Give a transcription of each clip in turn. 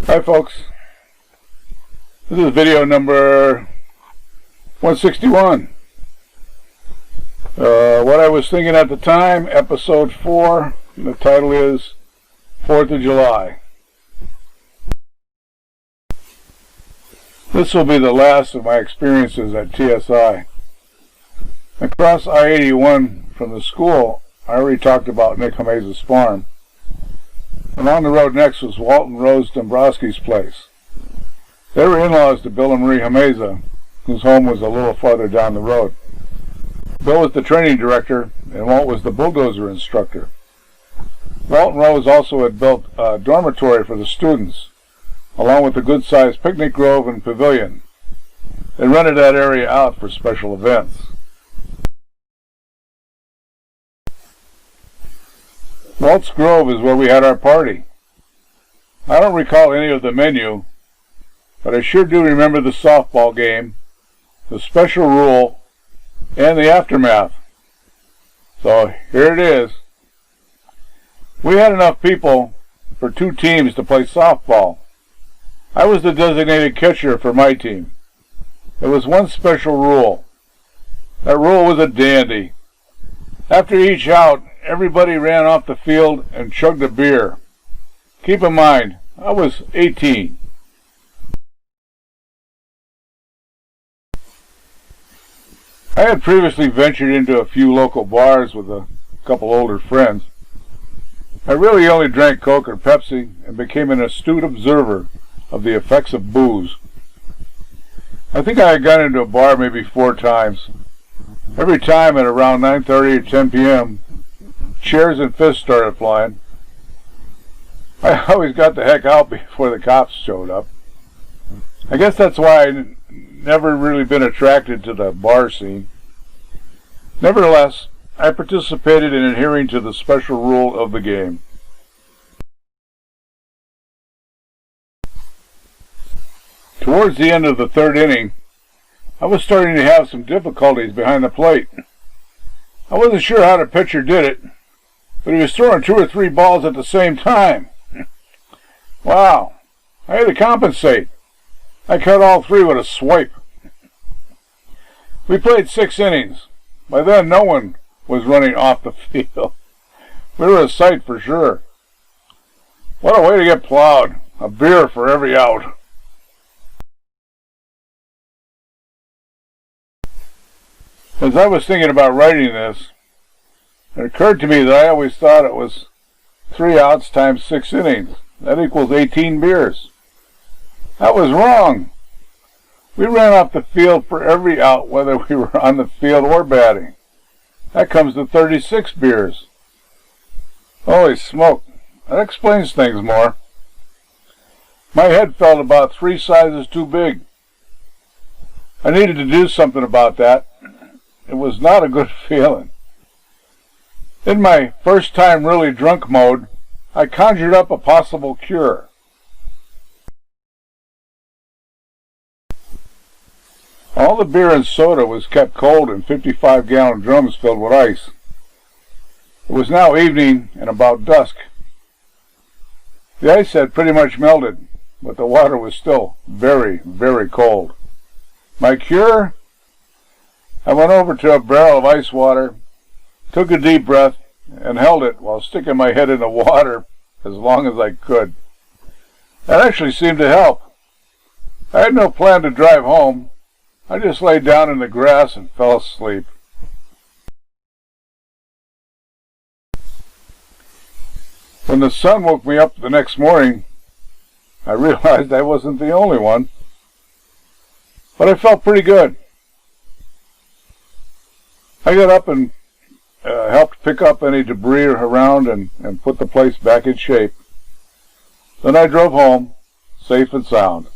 Hi folks, this is video number 161. What I was thinking at the time, episode 4, the title is 4th of July. This will be the last of my experiences at TSI. Across I-81 from the school, I already talked about Nick Hameza's farm. Along the road next was Walt and Rose Dombrowski's place. They were in-laws to Bill and Marie Hameza, whose home was a little farther down the road. Bill was the training director, and Walt was the bulldozer instructor. Walt and Rose also had built a dormitory for the students, along with a good-sized picnic grove and pavilion. They rented that area out for special events. Walt's Grove is where we had our party. I don't recall any of the menu, but I sure do remember the softball game, the special rule, and the aftermath. So here it is. We had enough people for 2 teams to play softball. I was the designated catcher for my team. There was one special rule. That rule was a dandy. After each out, everybody ran off the field and chugged a beer. Keep in mind, I was 18. I had previously ventured into a few local bars with a couple older friends. I really only drank Coke or Pepsi and became an astute observer of the effects of booze. I think I had gone into a bar maybe 4 times. Every time at around 9:30 or 10 p.m., chairs and fists started flying. I always got the heck out before the cops showed up. I guess that's why I never really been attracted to the bar scene. Nevertheless, I participated in adhering to the special rule of the game. Towards the end of the 3rd inning, I was starting to have some difficulties behind the plate. I wasn't sure how the pitcher did it, but he was throwing 2 or 3 balls at the same time. Wow, I had to compensate. I cut all 3 with a swipe. We played 6 innings. By then, no one was running off the field. We were a sight for sure. What a way to get plowed. A beer for every out. As I was thinking about writing this, it occurred to me that I always thought it was 3 outs times 6 innings. That equals 18 beers. That was wrong. We ran off the field for every out, whether we were on the field or batting. That comes to 36 beers. Holy smoke, that explains things more. My head felt about 3 sizes too big. I needed to do something about that. It was not a good feeling. In my first time really drunk mode, I conjured up a possible cure. All the beer and soda was kept cold in 55-gallon drums filled with ice. It was now evening and about dusk. The ice had pretty much melted, but the water was still very, very cold. My cure? I went over to a barrel of ice water, took a deep breath, and held it while sticking my head in the water as long as I could. That actually seemed to help. I had no plan to drive home. I just lay down in the grass and fell asleep. When the sun woke me up the next morning, I realized I wasn't the only one. But I felt pretty good. I got up and helped pick up any debris around and put the place back in shape. Then I drove home, safe and sound.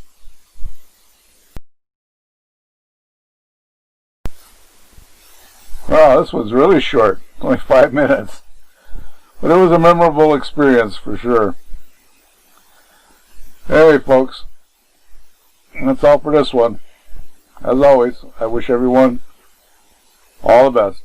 Wow, this was really short, only 5 minutes. But it was a memorable experience for sure. Anyway, folks, that's all for this one. As always, I wish everyone all the best.